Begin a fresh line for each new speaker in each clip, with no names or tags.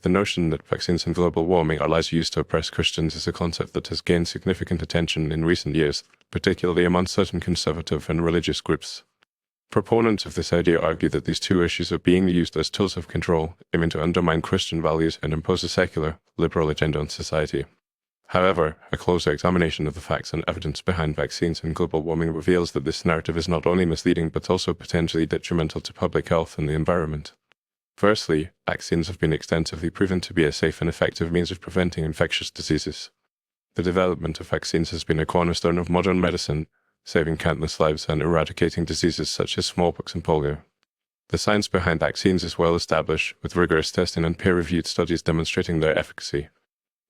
The notion that vaccines and global warming are lies used to oppress Christians is a concept that has gained significant attention in recent years, particularly among certain conservative and religious groups. Proponents of this idea argue that these two issues are being used as tools of control, aiming to undermine Christian values and impose a secular, liberal agenda on society. However, a closer examination of the facts and evidence behind vaccines and global warming reveals that this narrative is not only misleading but also potentially detrimental to public health and the environment. Firstly, vaccines have been extensively proven to be a safe and effective means of preventing infectious diseases. The development of vaccines has been a cornerstone of modern medicine, saving countless lives and eradicating diseases such as smallpox and polio. The science behind vaccines is well established, with rigorous testing and peer-reviewed studies demonstrating their efficacy.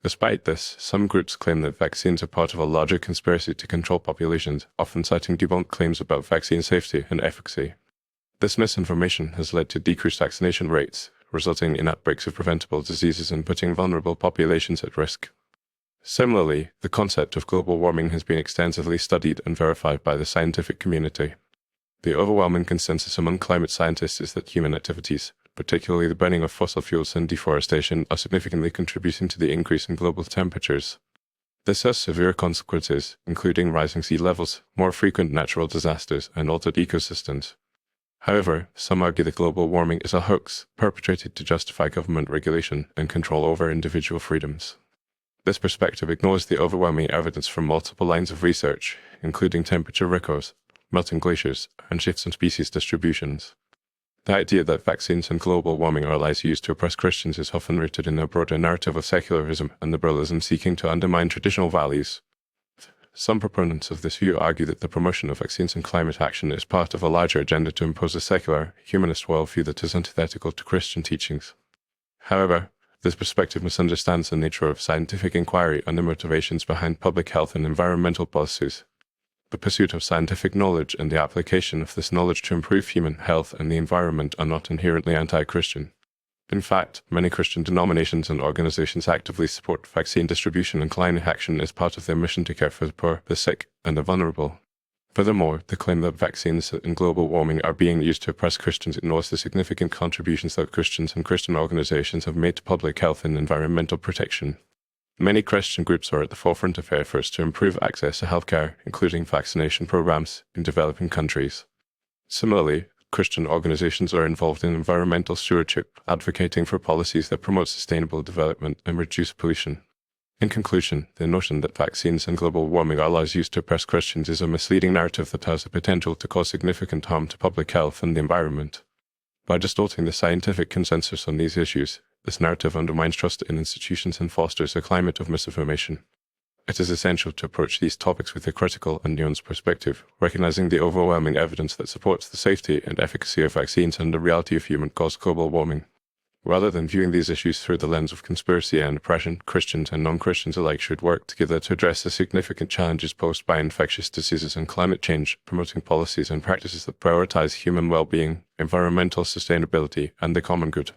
Despite this, some groups claim that vaccines are part of a larger conspiracy to control populations, often citing debunked claims about vaccine safety and efficacy. This misinformation has led to decreased vaccination rates, resulting in outbreaks of preventable diseases and putting vulnerable populations at risk. Similarly, the concept of global warming has been extensively studied and verified by the scientific community. The overwhelming consensus among climate scientists is that human activities, particularly the burning of fossil fuels and deforestation, are significantly contributing to the increase in global temperatures. This has severe consequences, including rising sea levels, more frequent natural disasters, and altered ecosystems. However, some argue that global warming is a hoax perpetrated to justify government regulation and control over individual freedoms. This perspective ignores the overwhelming evidence from multiple lines of research, including temperature records, melting glaciers, and shifts in species distributions. The idea that vaccines and global warming are lies used to oppress Christians is often rooted in a broader narrative of secularism and liberalism seeking to undermine traditional values. Some proponents of this view argue that the promotion of vaccines and climate action is part of a larger agenda to impose a secular, humanist worldview that is antithetical to Christian teachings. However, this perspective misunderstands the nature of scientific inquiry and the motivations behind public health and environmental policies. The pursuit of scientific knowledge and the application of this knowledge to improve human health and the environment are not inherently anti-Christian. In fact, many Christian denominations and organizations actively support vaccine distribution and climate action as part of their mission to care for the poor, the sick, and the vulnerable. Furthermore, the claim that vaccines and global warming are being used to oppress Christians ignores the significant contributions that Christians and Christian organizations have made to public health and environmental protection. Many Christian groups are at the forefront of efforts to improve access to healthcare, including vaccination programs, in developing countries. Similarly, Christian organizations are involved in environmental stewardship, advocating for policies that promote sustainable development and reduce pollution. In conclusion, the notion that vaccines and global warming are lies used to oppress Christians is a misleading narrative that has the potential to cause significant harm to public health and the environment. By distorting the scientific consensus on these issues, this narrative undermines trust in institutions and fosters a climate of misinformation. It is essential to approach these topics with a critical and nuanced perspective, recognizing the overwhelming evidence that supports the safety and efficacy of vaccines and the reality of human-caused global warming. Rather than viewing these issues through the lens of conspiracy and oppression, Christians and non-Christians alike should work together to address the significant challenges posed by infectious diseases and climate change, promoting policies and practices that prioritize human well-being, environmental sustainability, and the common good.